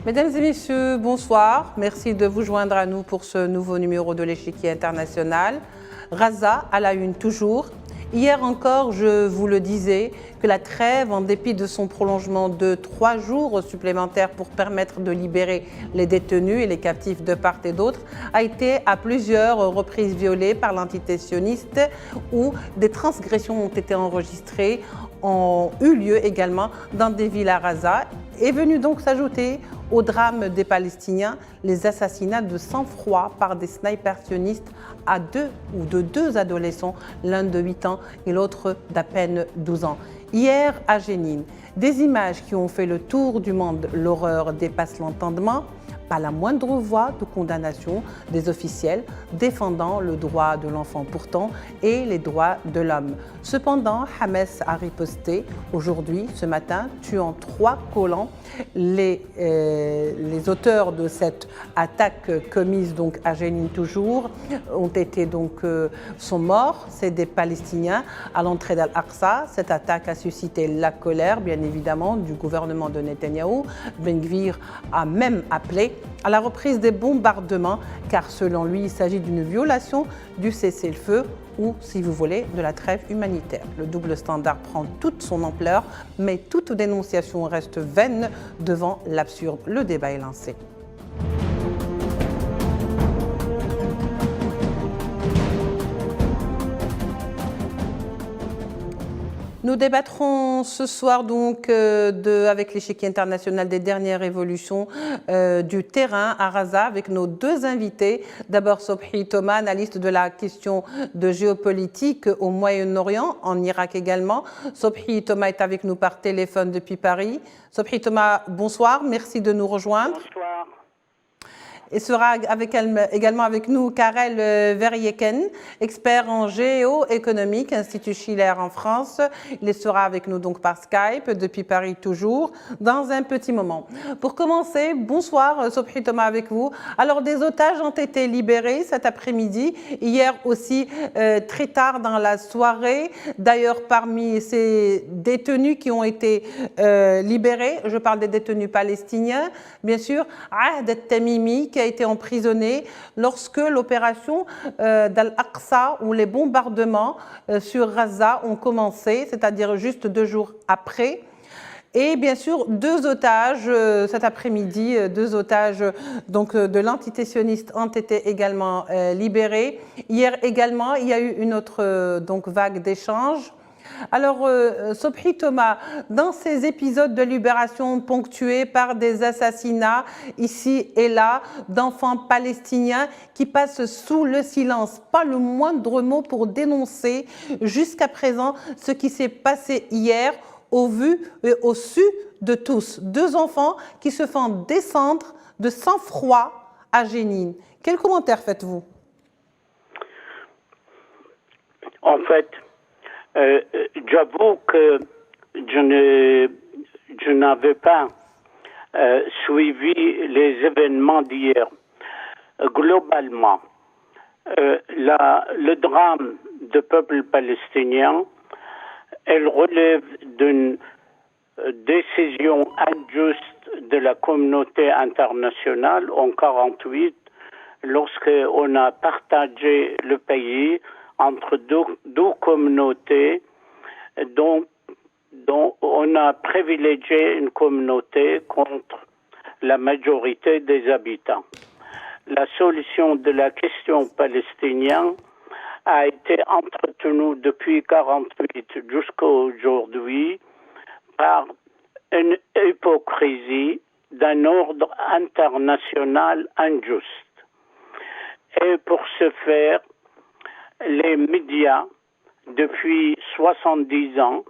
Mesdames et messieurs, bonsoir. Merci de vous joindre à nous pour ce nouveau numéro de l'échiquier international. Gaza à la une toujours. Hier encore, je vous le disais, que la trêve, en dépit de son prolongement de 3 jours supplémentaires pour permettre de libérer les détenus et les captifs de part et d'autre, a été à plusieurs reprises violée par l'entité sioniste où des transgressions ont été enregistrées, ont eu lieu également dans des villes à Gaza. Est venu donc s'ajouter au drame des Palestiniens les assassinats de sang-froid par des snipers sionistes à deux adolescents, l'un de 8 ans et l'autre d'à peine 12 ans. Hier à Jénine, des images qui ont fait le tour du monde, l'horreur dépasse l'entendement. Pas la moindre voix de condamnation des officiels défendant le droit de l'enfant pourtant et les droits de l'homme. Cependant, Hamas a riposté aujourd'hui, ce matin, tuant 3 colons. Les auteurs de cette attaque commise donc à Jénine toujours sont morts. C'est des Palestiniens à l'entrée d'Al-Aqsa. Cette attaque a suscité la colère, bien évidemment, du gouvernement de Netanyahou. Ben Gvir a même appelé à la reprise des bombardements, car selon lui, il s'agit d'une violation du cessez-le-feu ou, si vous voulez, de la trêve humanitaire. Le double standard prend toute son ampleur, mais toute dénonciation reste vaine devant l'absurde. Le débat est lancé. Nous débattrons ce soir donc avec l'échiquier international des dernières évolutions du terrain à Gaza avec nos 2 invités. D'abord Sobhi Thomas, analyste de la question de géopolitique au Moyen-Orient, en Irak également. Sobhi Thomas est avec nous par téléphone depuis Paris. Sobhi Thomas, bonsoir, merci de nous rejoindre. Bonsoir. Et sera également avec nous Karel Verjeken, expert en géoéconomique, Institut Schiller en France. Il sera avec nous donc par Skype, depuis Paris toujours, dans un petit moment. Pour commencer, bonsoir Sobhi Thomas avec vous. Alors des otages ont été libérés cet après-midi, hier aussi très tard dans la soirée. D'ailleurs parmi ces détenus qui ont été libérés, je parle des détenus palestiniens, bien sûr, Ahd Tamimi qui a été emprisonné lorsque l'opération d'Al-Aqsa ou les bombardements sur Gaza ont commencé, c'est-à-dire juste 2 jours après. Et bien sûr, 2 otages cet après-midi, 2 otages donc, de l'entité sioniste ont été également libérés. Hier également, il y a eu une autre donc, vague d'échanges. Alors, Sobhi Thomas, dans ces épisodes de libération ponctués par des assassinats ici et là d'enfants palestiniens qui passent sous le silence, pas le moindre mot pour dénoncer jusqu'à présent ce qui s'est passé hier au vu et au su de tous. 2 enfants qui se font descendre de sang-froid à Jénine. Quel commentaire faites-vous? En fait, j'avoue que je n'avais pas suivi les événements d'hier. Globalement, le drame du peuple palestinien, elle relève d'une décision injuste de la communauté internationale en 1948, lorsqu'on a partagé le pays entre deux communautés dont on a privilégié une communauté contre la majorité des habitants. La solution de la question palestinienne a été entretenue depuis 1948 jusqu'à aujourd'hui par une hypocrisie d'un ordre international injuste. Et pour ce faire, les médias, depuis 70 ans,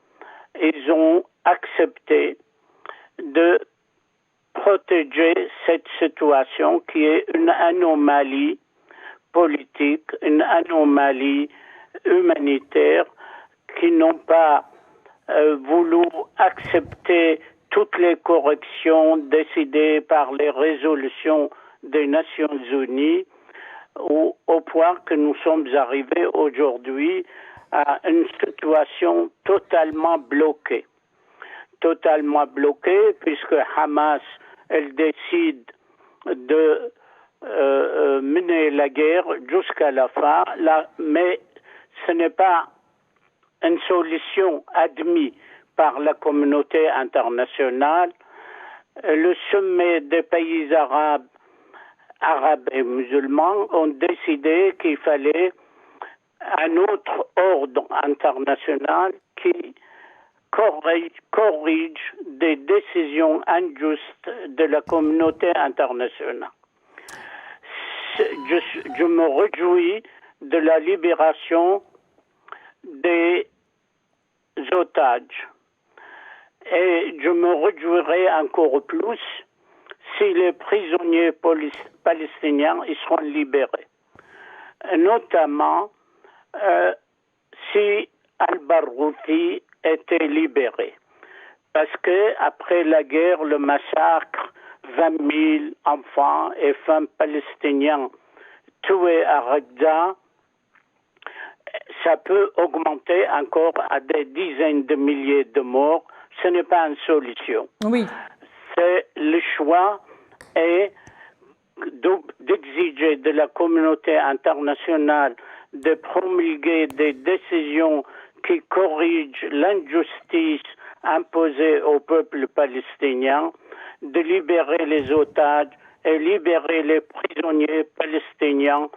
ils ont accepté de protéger cette situation qui est une anomalie politique, une anomalie humanitaire, qui n'ont pas voulu accepter toutes les corrections décidées par les résolutions des Nations Unies, au point que nous sommes arrivés aujourd'hui à une situation totalement bloquée. Puisque Hamas elle décide de mener la guerre jusqu'à la fin, mais ce n'est pas une solution admise par la communauté internationale. Le sommet des pays arabes et musulmans ont décidé qu'il fallait un autre ordre international qui corrige des décisions injustes de la communauté internationale. Je me réjouis de la libération des otages et je me réjouirai encore plus si les prisonniers palestiniens ils seront libérés, notamment si Al-Barghouti était libéré, parce que après la guerre, le massacre, 20 000 enfants et femmes palestiniens tués à Raqqa, ça peut augmenter encore à des dizaines de milliers de morts. Ce n'est pas une solution. Oui. C'est le choix est d'exiger de la communauté internationale de promulguer des décisions qui corrigent l'injustice imposée au peuple palestinien, de libérer les otages et libérer les prisonniers palestiniens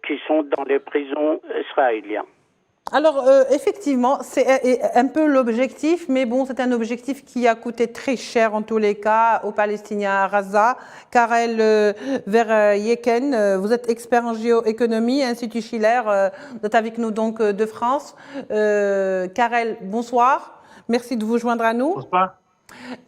qui sont dans les prisons israéliennes. Alors, effectivement, c'est un peu l'objectif, mais bon, c'est un objectif qui a coûté très cher en tous les cas aux Palestiniens à Gaza. Karel Verheyken, vous êtes expert en géoéconomie, Institut Schiller, vous êtes avec nous donc de France. Karel, bonsoir, merci de vous joindre à nous. Bonsoir.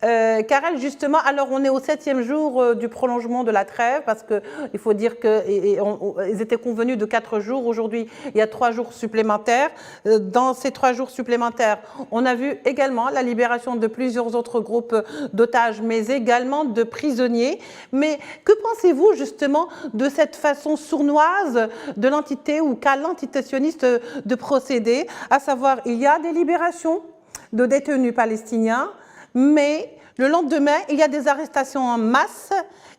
Karel, justement, alors on est au 7e jour du prolongement de la trêve, parce qu'il faut dire qu'ils étaient convenus de 4 jours. Aujourd'hui, il y a 3 jours supplémentaires. Dans ces 3 jours supplémentaires, on a vu également la libération de plusieurs autres groupes d'otages, mais également de prisonniers. Mais que pensez-vous justement de cette façon sournoise de l'entité ou qu'a l'entité sioniste de procéder, à savoir il y a des libérations de détenus palestiniens, mais le lendemain, il y a des arrestations en masse,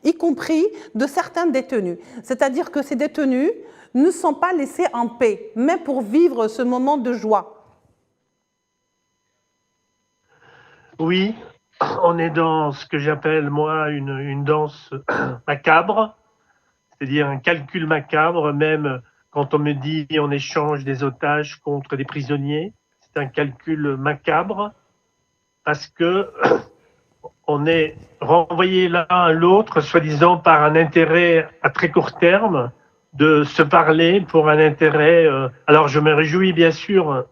y compris de certains détenus. C'est-à-dire que ces détenus ne sont pas laissés en paix, même pour vivre ce moment de joie. Oui, on est dans ce que j'appelle, moi, une danse macabre, c'est-à-dire un calcul macabre, même quand on me dit on échange des otages contre des prisonniers, c'est un calcul macabre, parce que on est renvoyé l'un à l'autre, soi-disant par un intérêt à très court terme, de se parler pour un intérêt. Alors je me réjouis bien sûr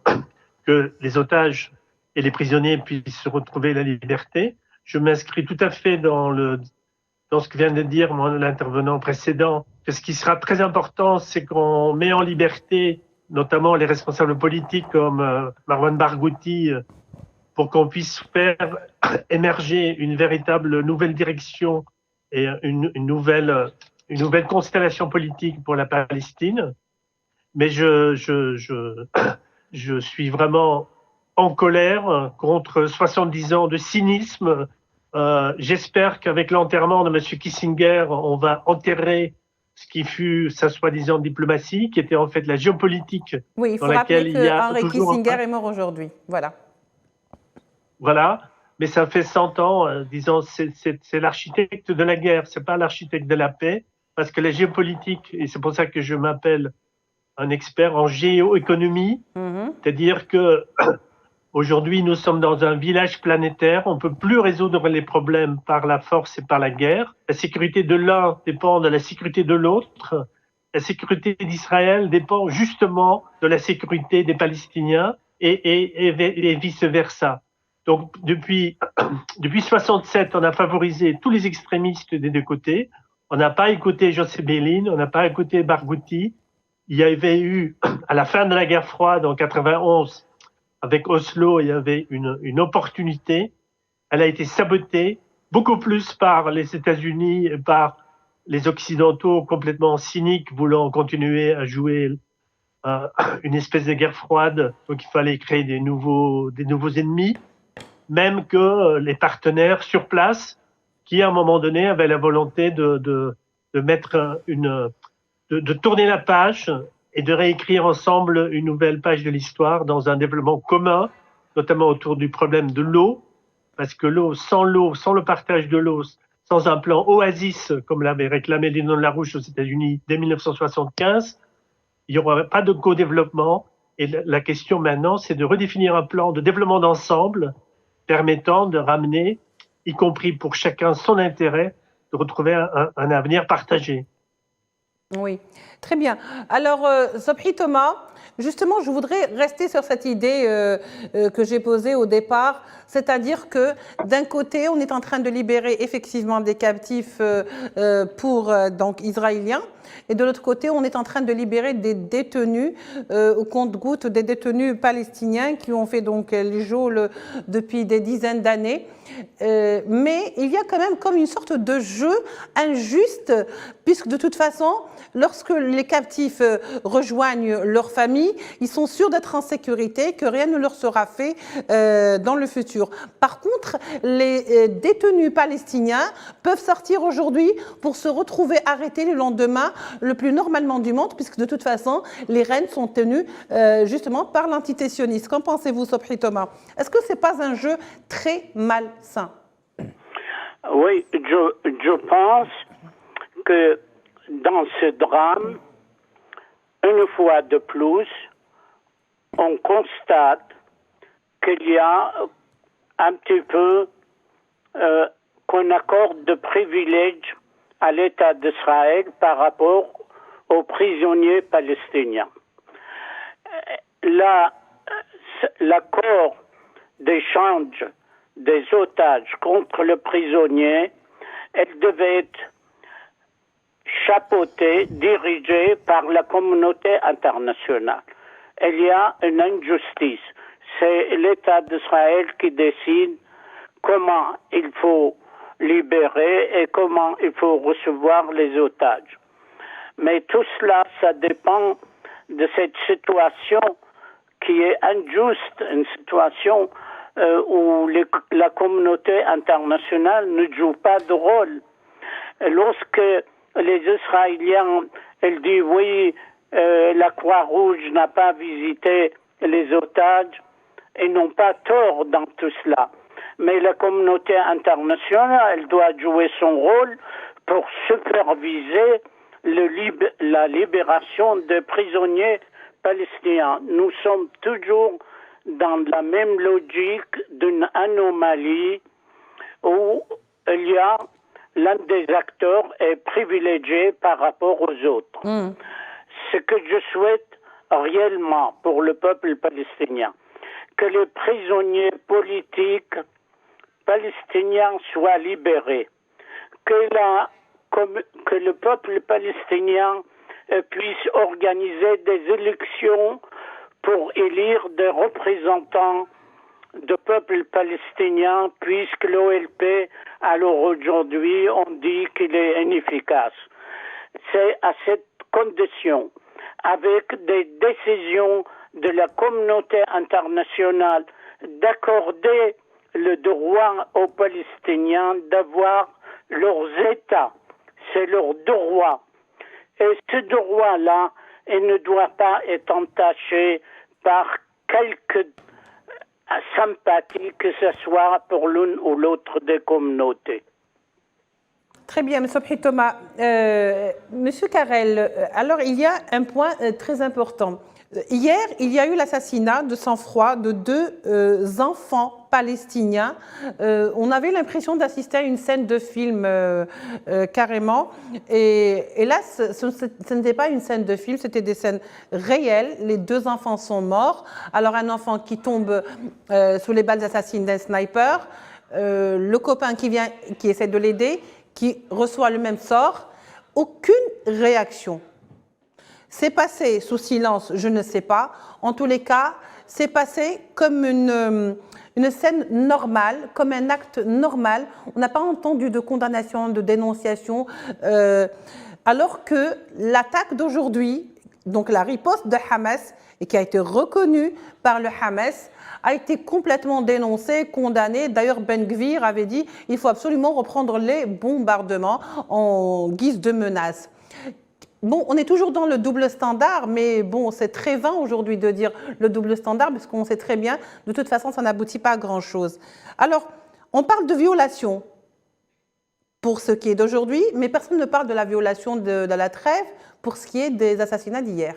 que les otages et les prisonniers puissent se retrouver la liberté. Je m'inscris tout à fait dans ce que vient de dire l'intervenant précédent. Que ce qui sera très important, c'est qu'on met en liberté notamment les responsables politiques comme Marwan Barghouti, pour qu'on puisse faire émerger une véritable nouvelle direction et une nouvelle constellation politique pour la Palestine. Mais je suis vraiment en colère contre 70 ans de cynisme. J'espère qu'avec l'enterrement de M. Kissinger, on va enterrer ce qui fut sa soi-disant diplomatie, qui était en fait la géopolitique. Oui, il faut rappeler qu'Henry Kissinger est mort aujourd'hui. Voilà. Voilà, mais ça fait 100 ans, disons, c'est l'architecte de la guerre, c'est pas l'architecte de la paix, parce que la géopolitique, et c'est pour ça que je m'appelle un expert en géoéconomie, c'est-à-dire que aujourd'hui nous sommes dans un village planétaire, on peut plus résoudre les problèmes par la force et par la guerre. La sécurité de l'un dépend de la sécurité de l'autre. La sécurité d'Israël dépend justement de la sécurité des Palestiniens et vice-versa. Donc, depuis 67, on a favorisé tous les extrémistes des deux côtés. On n'a pas écouté José Bélin, on n'a pas écouté Barghouti. Il y avait eu, à la fin de la guerre froide, en 91, avec Oslo, il y avait une opportunité. Elle a été sabotée, beaucoup plus par les États-Unis et par les Occidentaux complètement cyniques, voulant continuer à jouer une espèce de guerre froide. Donc, il fallait créer des nouveaux ennemis. Même que les partenaires sur place qui à un moment donné avait la volonté de mettre de tourner la page et de réécrire ensemble une nouvelle page de l'histoire dans un développement commun, notamment autour du problème de l'eau, parce que l'eau, sans le partage de l'eau, sans un plan Oasis, comme l'avait réclamé Léon Larouche aux États-Unis dès 1975, il n'y aura pas de co-développement. Et la question maintenant, c'est de redéfinir un plan de développement d'ensemble permettant de ramener, y compris pour chacun son intérêt, de retrouver un avenir partagé. Oui, très bien. Alors, Sobhi Thomas, justement, je voudrais rester sur cette idée que j'ai posée au départ, c'est-à-dire que d'un côté, on est en train de libérer effectivement des captifs donc israéliens, et de l'autre côté, on est en train de libérer des détenus au compte-gouttes, des détenus palestiniens qui ont fait donc les geôles depuis des dizaines d'années. Mais il y a quand même comme une sorte de jeu injuste, puisque de toute façon, lorsque les captifs rejoignent leur famille, ils sont sûrs d'être en sécurité, que rien ne leur sera fait dans le futur. Par contre, les détenus palestiniens peuvent sortir aujourd'hui pour se retrouver arrêtés le lendemain, le plus normalement du monde, puisque de toute façon, les rênes sont tenues justement par l'entité sioniste. Qu'en pensez-vous, Sobhi Thomas? Est-ce que ce n'est pas un jeu très malsain? Oui, je pense que dans ce drame, une fois de plus, on constate qu'il y a un petit peu qu'on accorde de privilèges à l'État d'Israël par rapport aux prisonniers palestiniens. L'accord d'échange des otages contre le prisonnier, elle devait être chapeautée, dirigée par la communauté internationale. Il y a une injustice. C'est l'État d'Israël qui décide comment il faut libérer et comment il faut recevoir les otages. Mais tout cela, ça dépend de cette situation qui est injuste, une situation où la communauté internationale ne joue pas de rôle. Lorsque les Israéliens, elle dit oui, la Croix-Rouge n'a pas visité les otages, ils n'ont pas tort dans tout cela. Mais la communauté internationale, elle doit jouer son rôle pour superviser la libération des prisonniers palestiniens. Nous sommes toujours dans la même logique d'une anomalie où il y a l'un des acteurs est privilégié par rapport aux autres. Ce que je souhaite réellement pour le peuple palestinien, que les prisonniers politiques palestiniens soient libérés, que le peuple palestinien puisse organiser des élections pour élire des représentants du peuple palestinien, puisque l'OLP, alors aujourd'hui, on dit qu'il est inefficace. C'est à cette condition, avec des décisions de la communauté internationale, d'accorder le droit aux Palestiniens d'avoir leurs États. C'est leur droit. Et ce droit-là, il ne doit pas être entaché par quelque sympathie, que ce soit pour l'une ou l'autre des communautés. Très bien, M. Sobhi Thomas. Monsieur Karel, alors il y a un point très important. Hier, il y a eu l'assassinat de sang-froid de deux enfants palestiniens. On avait l'impression d'assister à une scène de film carrément. Et là, ce n'était pas une scène de film, c'était des scènes réelles. Les deux enfants sont morts. Alors un enfant qui tombe sous les balles assassines d'un sniper, le copain qui essaie de l'aider, qui reçoit le même sort, aucune réaction. C'est passé sous silence, je ne sais pas. En tous les cas, c'est passé comme une scène normale, comme un acte normal. On n'a pas entendu de condamnation, de dénonciation, alors que l'attaque d'aujourd'hui, Donc la riposte de Hamas, et qui a été reconnue par le Hamas, a été complètement dénoncée, condamnée. D'ailleurs, Ben Gvir avait dit qu'il faut absolument reprendre les bombardements en guise de menace. Bon, on est toujours dans le double standard, mais bon, c'est très vain aujourd'hui de dire le double standard, parce qu'on sait très bien, de toute façon, ça n'aboutit pas à grand-chose. Alors, on parle de violation pour ce qui est d'aujourd'hui, mais personne ne parle de la violation de la trêve pour ce qui est des assassinats d'hier.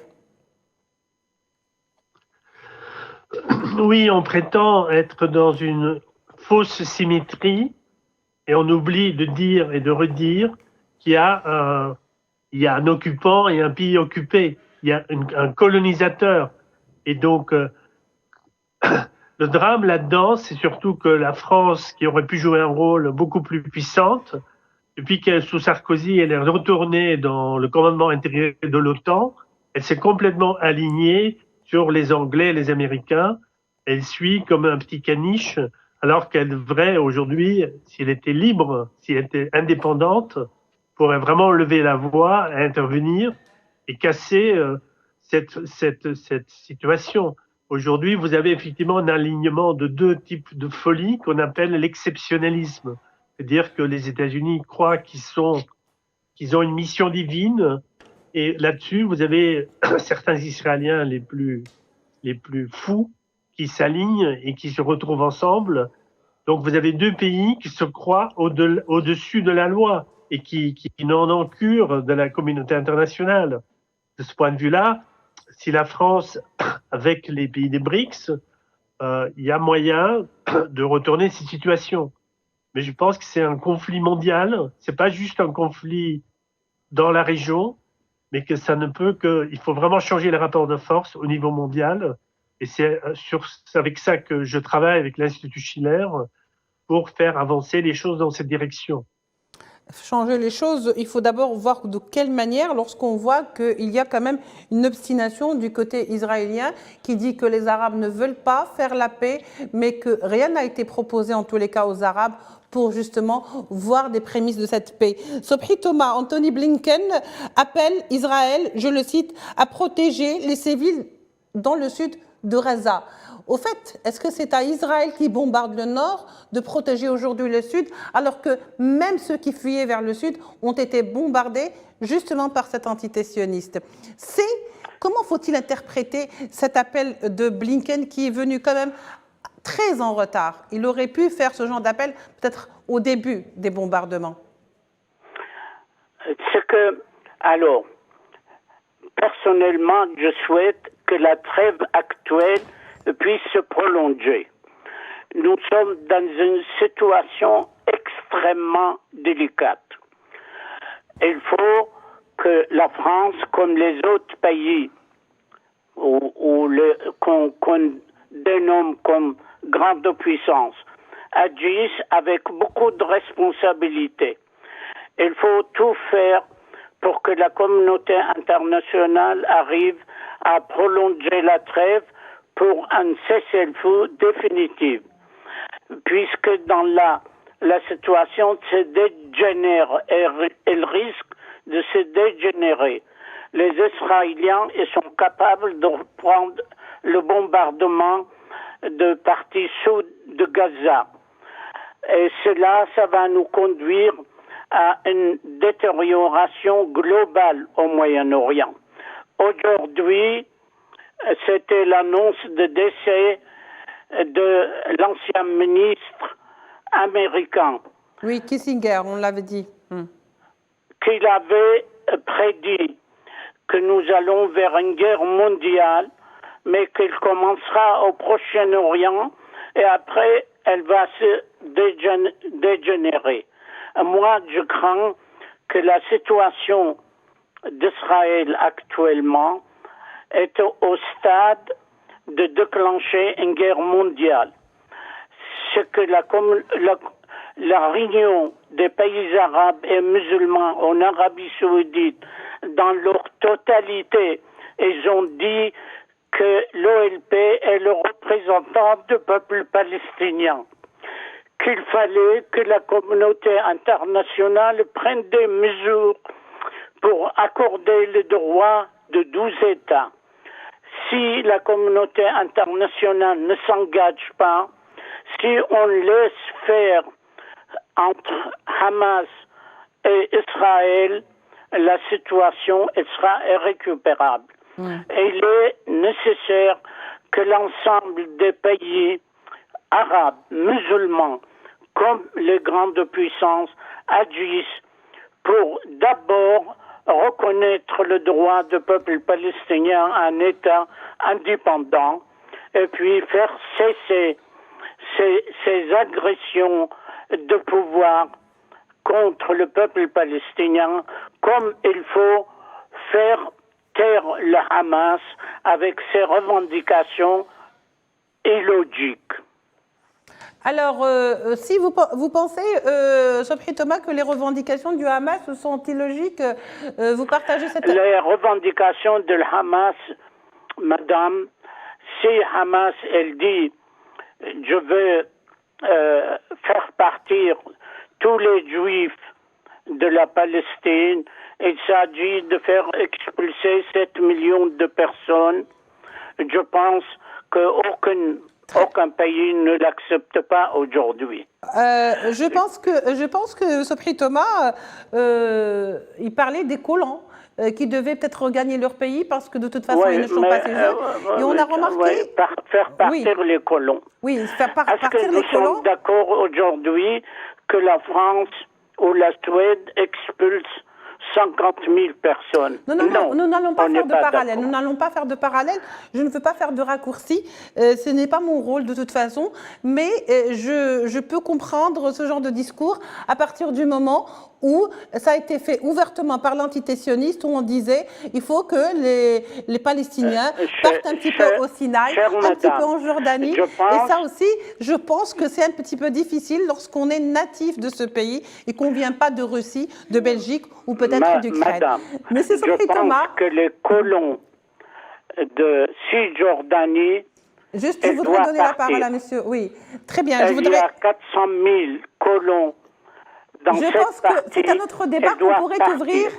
Oui, on prétend être dans une fausse symétrie et on oublie de dire et de redire qu'il y a un occupant et un pays occupé. Il y a un colonisateur. Et donc, le drame là-dedans, c'est surtout que la France, qui aurait pu jouer un rôle beaucoup plus puissante, depuis qu'elle, sous Sarkozy, elle est retournée dans le commandement intérieur de l'OTAN, elle s'est complètement alignée sur les Anglais et les Américains. Elle suit comme un petit caniche, alors qu'elle devrait aujourd'hui, si elle était libre, si elle était indépendante, pourrait vraiment lever la voix, intervenir et casser cette situation. Aujourd'hui, vous avez effectivement un alignement de deux types de folie qu'on appelle l'exceptionnalisme. C'est-à-dire que les États-Unis croient qu'ils ont une mission divine, et là-dessus, vous avez certains Israéliens les plus fous qui s'alignent et qui se retrouvent ensemble. Donc, vous avez deux pays qui se croient au-dessus de la loi et qui n'en ont cure de la communauté internationale. De ce point de vue-là, si la France, avec les pays des BRICS, il y a moyen de retourner cette situation. Mais je pense que c'est un conflit mondial, c'est pas juste un conflit dans la région, mais que ça ne peut que, il faut vraiment changer les rapports de force au niveau mondial. Et c'est avec ça que je travaille avec l'Institut Schiller pour faire avancer les choses dans cette direction. Changer les choses, il faut d'abord voir de quelle manière, lorsqu'on voit qu'il y a quand même une obstination du côté israélien qui dit que les Arabes ne veulent pas faire la paix, mais que rien n'a été proposé en tous les cas aux Arabes pour justement voir des prémices de cette paix. Sobhi Thomas, Anthony Blinken appelle Israël, je le cite, à protéger les civils dans le sud de Gaza. Au fait, est-ce que c'est à Israël qui bombarde le nord de protéger aujourd'hui le sud, alors que même ceux qui fuyaient vers le sud ont été bombardés justement par cet entité sioniste? Comment faut-il interpréter cet appel de Blinken qui est venu quand même très en retard? Il aurait pu faire ce genre d'appel peut-être au début des bombardements. Alors, personnellement, je souhaite que la trêve actuelle puisse se prolonger. Nous sommes dans une situation extrêmement délicate. Il faut que la France, comme les autres pays qu'on dénomme comme grande puissance, agissent avec beaucoup de responsabilité. Il faut tout faire pour que la communauté internationale arrive à prolonger la trêve pour un cessez-le-feu définitif, puisque dans la situation se dégénère et elle risque de se dégénérer. Les Israéliens sont capables de reprendre le bombardement de parties sud de Gaza. Et cela, ça va nous conduire à une détérioration globale au Moyen-Orient. Aujourd'hui, c'était l'annonce de décès de l'ancien ministre américain. Oui, Kissinger, on l'avait dit. Qu'il avait prédit que nous allons vers une guerre mondiale, mais qu'elle commencera au Proche-Orient et après, elle va se dégénérer. Moi, je crains que la situation d'Israël actuellement est au stade de déclencher une guerre mondiale. Ce que la réunion des pays arabes et musulmans en Arabie Saoudite, dans leur totalité, ils ont dit que l'OLP est le représentant du peuple palestinien, qu'il fallait que la communauté internationale prenne des mesures pour accorder le droit de 12 États. Si la communauté internationale ne s'engage pas, si on laisse faire entre Hamas et Israël, la situation sera irrécupérable. Et il est nécessaire que l'ensemble des pays arabes, musulmans, comme les grandes puissances, agissent pour d'abord reconnaître le droit du peuple palestinien à un État indépendant et puis faire cesser ces agressions de pouvoir contre le peuple palestinien, comme il faut faire taire le Hamas avec ses revendications illogiques. Alors, si vous pensez, Sobhi Thomas, que les revendications du Hamas sont illogiques, vous partagez cette... Les revendications de Hamas, madame, si Hamas, elle dit, je veux faire partir tous les juifs de la Palestine, il s'agit de faire expulser 7 millions de personnes. Je pense qu'aucun pays ne l'accepte pas aujourd'hui. Je pense que Sobhi Thomas, il parlait des colons qui devaient peut-être regagner leur pays parce que de toute façon ils ne sont pas chez eux. Et on a remarqué... faire partir les colons. Oui, faire partir les colons. Est-ce que nous sommes d'accord aujourd'hui que la France ou la Suède expulse 50 000 personnes. Non, nous n'allons pas faire de parallèle. Nous n'allons pas faire de parallèle. Je ne veux pas faire de raccourci. Ce n'est pas mon rôle de toute façon. Mais je peux comprendre ce genre de discours à partir du moment où ça a été fait ouvertement par l'antité-sioniste, où on disait il faut que les Palestiniens partent un petit peu au Sinaï, un petit peu en Jordanie. Et ça aussi, je pense que c'est un petit peu difficile lorsqu'on est natif de ce pays et qu'on ne vient pas de Russie, de Belgique ou peut-être d'Ukraine. Madame, je pense que les colons de Cisjordanie... Juste, je voudrais donner la parole à monsieur. Oui, très bien. Il y a 400 000 colons dans cette partie. Je pense que c'est un autre débat qu'on pourrait ouvrir.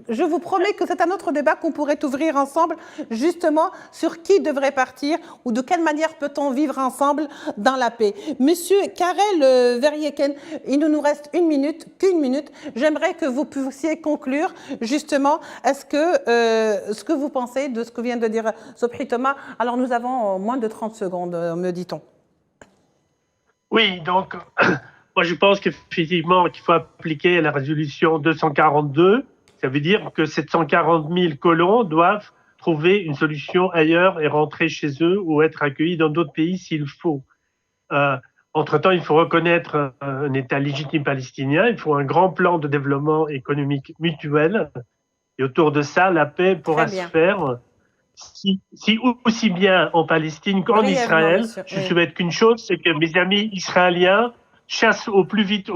Je vous promets que c'est un autre débat qu'on pourrait ouvrir ensemble, justement, sur qui devrait partir ou de quelle manière peut-on vivre ensemble dans la paix. Monsieur Karel Verjeken, il ne nous reste qu'une minute. J'aimerais que vous puissiez conclure, justement, est-ce que ce que vous pensez de ce que vient de dire Sobhi Thomas. Alors, nous avons moins de 30 secondes, me dit-on. Oui, donc, moi, je pense qu'effectivement, qu'il faut appliquer la résolution 242. Ça veut dire que 740 000 colons doivent trouver une solution ailleurs et rentrer chez eux ou être accueillis dans d'autres pays s'il faut. Entre-temps, il faut reconnaître un État légitime palestinien. Il faut un grand plan de développement économique mutuel. Et autour de ça, la paix pourra se faire aussi bien en Palestine qu'en Israël. Je souhaite qu'une chose, c'est que mes amis israéliens chasse au plus vite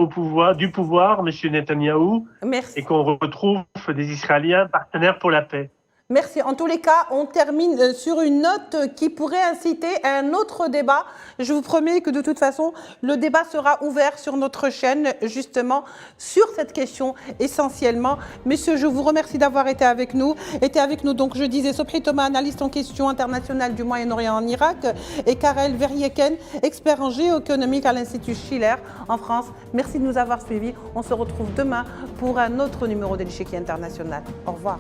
du pouvoir, M. Netanyahou, et qu'on retrouve des Israéliens partenaires pour la paix. Merci. En tous les cas, on termine sur une note qui pourrait inciter à un autre débat. Je vous promets que de toute façon, le débat sera ouvert sur notre chaîne, justement, sur cette question essentiellement. Messieurs, je vous remercie d'avoir été avec nous. Donc, je disais, Sobhi Thomas, analyste en questions internationales du Moyen-Orient en Irak, et Karel Verjeken, expert en géoéconomique à l'Institut Schiller en France. Merci de nous avoir suivis. On se retrouve demain pour un autre numéro de l'Échiquier international. Au revoir.